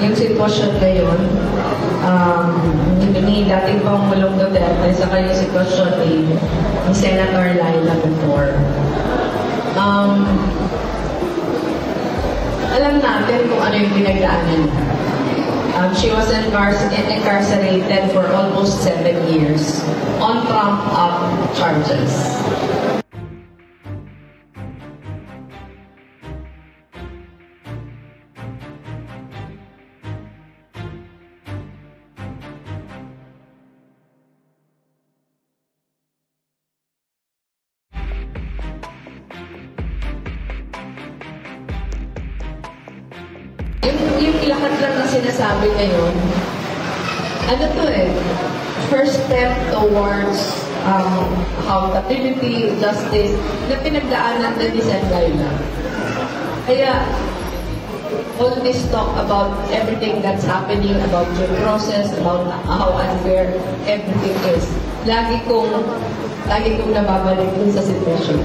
yung sitwasyon ngayon, ni dating Pangulong Duterte, saka yung sitwasyon ni Senator Laila before. Alam natin kung ano yung pinagdaanan niya. She was incarcerated for almost 7 years on trumped-up charges. Yung lahat lang na sinasabi ngayon, ano to first step towards accountability, justice, na pinagdaanan na ni Sen. Laila. Kaya, all this talk about everything that's happening, about due process, about how unfair everything is, lagi kong nababalik dun sa sitwasyon.